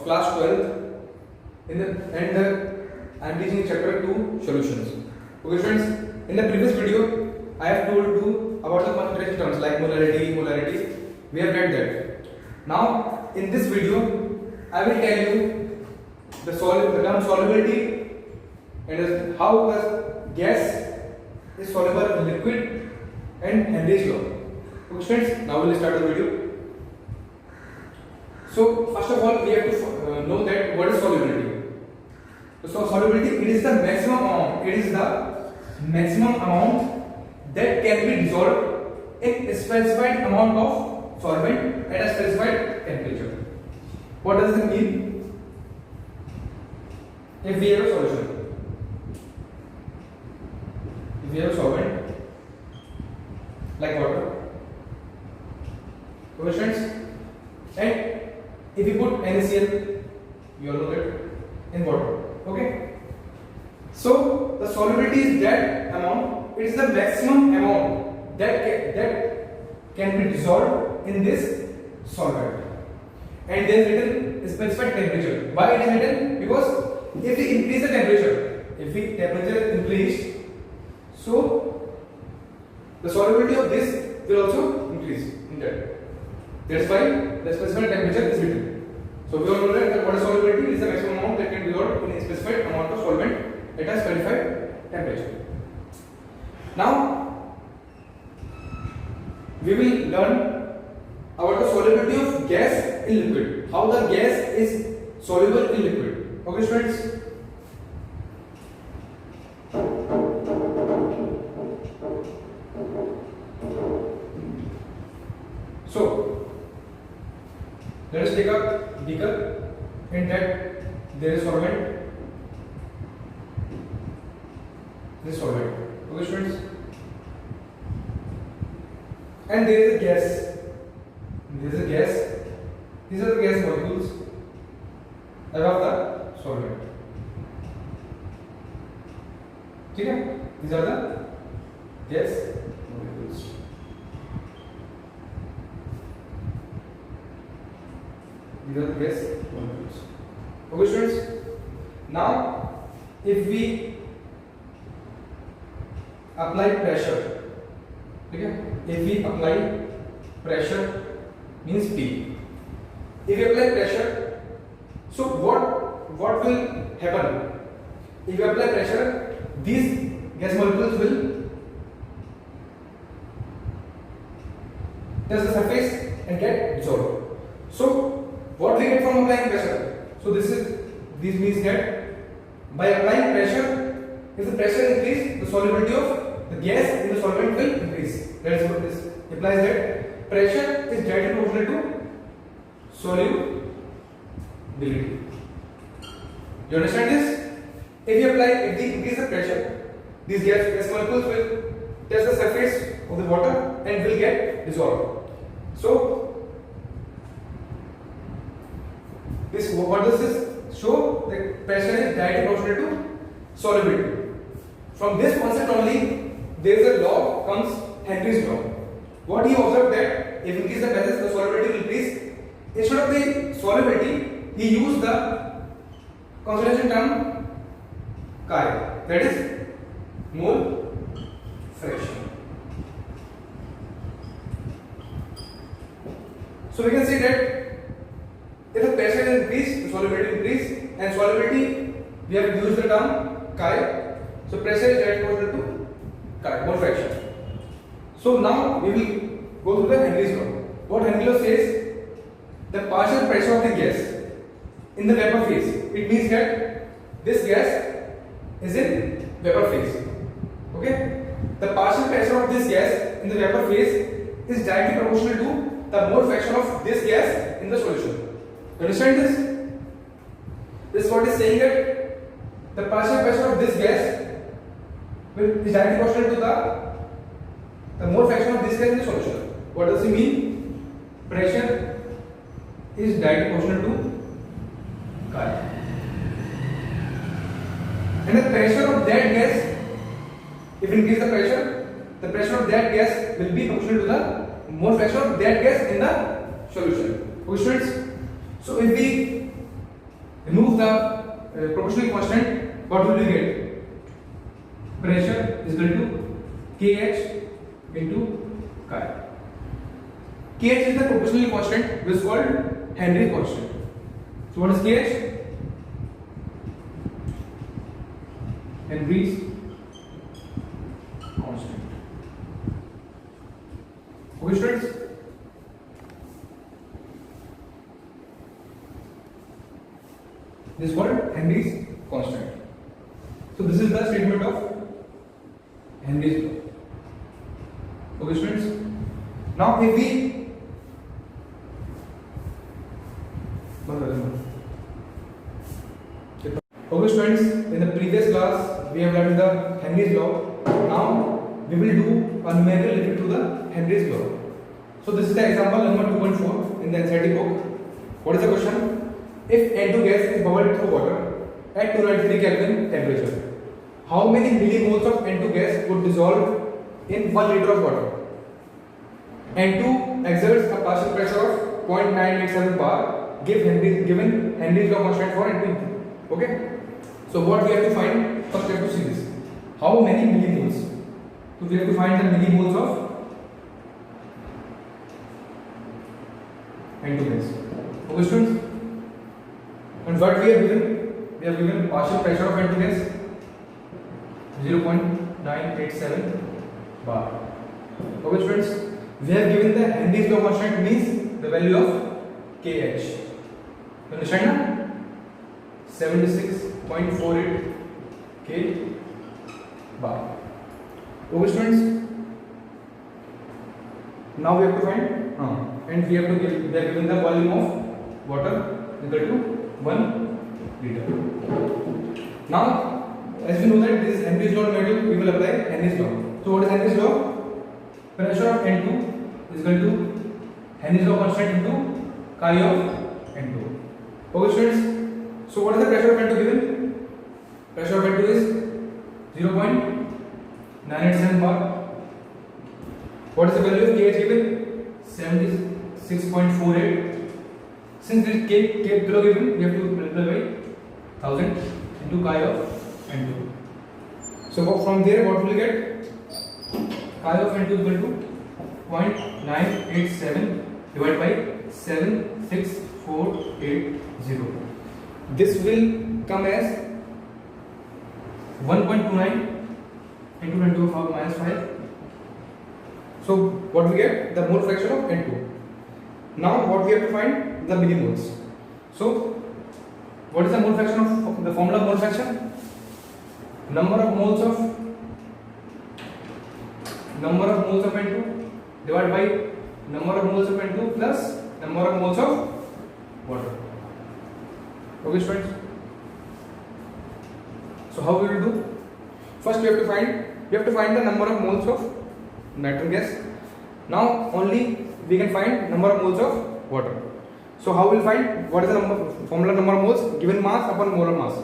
class 12th and I am teaching chapter 2 solutions. Okay friends, in the previous video I have told you about the concentration terms like molarity. We have read that. Now in this video I will tell you the term solubility and how the gas is soluble in liquid and Henry's law. Okay friends, now we will start the video. So first of all we have to know that what is solubility. So solubility, it is the maximum amount. It is the maximum amount that can be dissolved in a specified amount of solvent at a specified temperature. What does it mean? If we have a solution, if we have a solvent like water, friends, and if you put NaCl, you all know that, in water. Okay, so the solubility is that amount. It is the maximum amount that can be dissolved in this solvent, and then written specified temperature. Why it is written? Because if we increase the temperature, increased, so the solubility of this will also increase in that. That's why the specified temperature is written. So we all know that what is solubility is the maximum amount that can be dissolved in a specified amount of solvent at a specified temperature. Now we will learn about the solubility of gas in liquid. How the gas is soluble in liquid. Okay, students. So let us take a beaker, in that there is solvent. This solvent. Okay, students. And there is a gas. There is a gas. These are the gas molecules above the solvent. Okay? These are the gas molecules. These are the gas molecules. Okay, students. Now, if we apply pressure, okay? If we apply pressure, means P. If we apply pressure, so what will happen? If you apply pressure, these gas molecules will touch the surface and get dissolved. So what we get from applying pressure? So this means that by applying pressure, if the pressure increases, the solubility of the gas in the solvent will increase. That is what this implies, that pressure is directly proportional to solubility. You understand this? If we increase the pressure, these gas molecules will touch the surface of the water and will get dissolved. So what does this show? That pressure is directly proportional to solubility. From this concept only, there is a law comes, Henry's law. What he observed, that if increase the pressure, the solubility will increase. Instead of the solubility, he used the concentration term chi, that is mole fraction. So we can see that if the pressure is increased, the solubility increase, and solubility we have used the term chi. So pressure is directly proportional to chi, mole fraction. So now we will go to the Henry's law. What Henry's law says, the partial pressure of the gas in the vapor phase. It means that this gas is in vapor phase. Okay? The partial pressure of this gas in the vapor phase is directly proportional to the mole fraction of this gas in the solution. You understand this? This is what is saying, that the partial pressure of this gas is directly proportional to the mole fraction of this gas in the solution. What does it mean? Pressure is directly proportional to chi. And the pressure of that gas, if you increase the pressure of that gas will be proportional to the mole fraction of that gas in the solution. Okay, students? So if we remove the proportional constant, what will we get? Pressure is equal to Kh into chi. Kh is the proportional constant which is called Henry constant. So what is Kh? Henry's constant. Okay, students? This is called Henry's constant. So this is the statement of Henry's law. Okay, students? Now if we okay, students, in the previous class we have learned the Henry's law. Now we will do a numerical related to the Henry's law. So this is the example number 2.4 in the NCERT book. What is the question? If N2 gas is bubbled through water at 293 Kelvin temperature, how many millimoles of N2 gas would dissolve in 1 liter of water? N2 exerts a partial pressure of 0.987 bar given Henry's law constant for N2. Okay? So what we have to find? First we have to see this. How many millimoles? So we have to find the millimoles of N2 gas. Okay, students? And what we have given? We have given partial pressure of N2 gas 0.987 bar. Okay, students? We have given the Henry's law constant means the value of Kh. You understand now? 76.48 K bar. Okay, students? Now we have to find and we have given the volume of water equal to 1 liter. Now, as we know that this is Henry's law numerical, we will apply Henry's law. So what is Henry's law? Pressure of N2 is equal to Henry's law constant into chi of N2. Okay, students? So what is the pressure of N2 given? Pressure of N2 is 0.987 bar. What is the value of Kh given? 76.48. Since this K below given, we have to multiply by 1000 into chi of N2. So from there, what will we get? Chi of N2 is equal to 0.987 divided by 76480. This will come as 1.29 into 10 to the power minus 5. So what we get? The mole fraction of N2. Now what we have to find? The millimoles. So what is the mole fraction of the formula of mole fraction? Number of moles of N2 divided by number of moles of N2 plus number of moles of water. Okay, students? So how we will do? First we have to find the number of moles of nitrogen gas. Now only we can find number of moles of water. So how we will find? What is the formula number of moles? Given mass upon molar mass.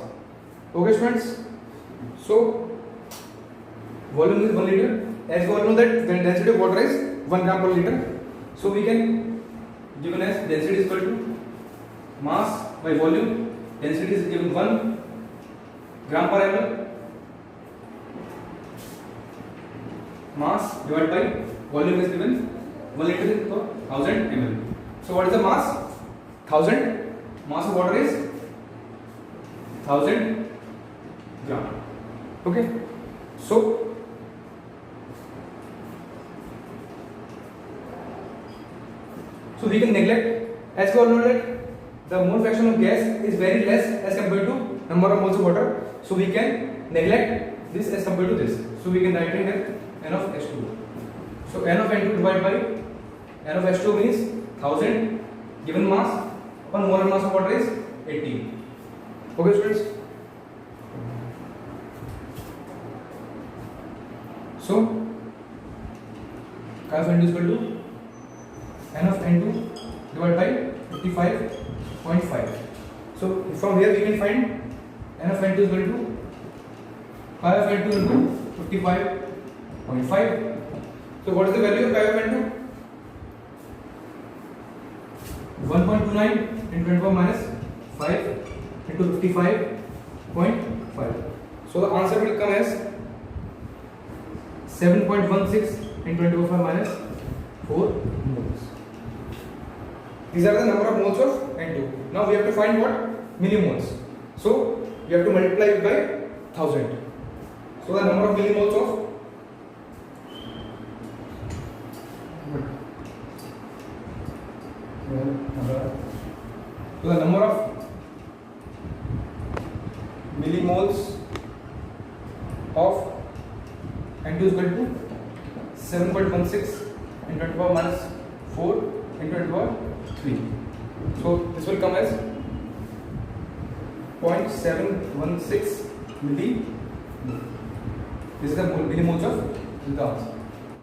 Okay, students? So volume is 1 liter. As we all know that the density of water is 1 gram per liter. So we can given as density is equal to mass by volume. Density is given 1 gram per ml. Mass divided by volume is given 1 liter is 1000 ml. So what is the mass? 1000. Mass of water is 1000 gram. Okay. So we can neglect, as we all know that the mole fraction of gas is very less as compared to number of moles of water. So we can neglect this as compared to this. So we can write it here N of H2. So N of N2 divided by N of H2 means 1000 given mass upon molar mass of water is 80. Okay, students? So chi of N2 is equal to N of N2 divided by 55.5. So from here we can find N of N2 is equal to chi of N2 into 55.5. So what is the value of chi of N2? 1.29 into 10 to the minus 5 into into 55.5. So the answer will come as 7.16 into 10 to the power minus 4 moles. these are the number of moles of N2. Now we have to find what? Millimoles. So we have to multiply it by 1000. So the number of millimoles of So the number of millimoles of N2 is equal to 7.16 into 10 to the power minus 4 into 10 to the power 3. So this will come as 0.716 millimole. This is the millimoles of the answer.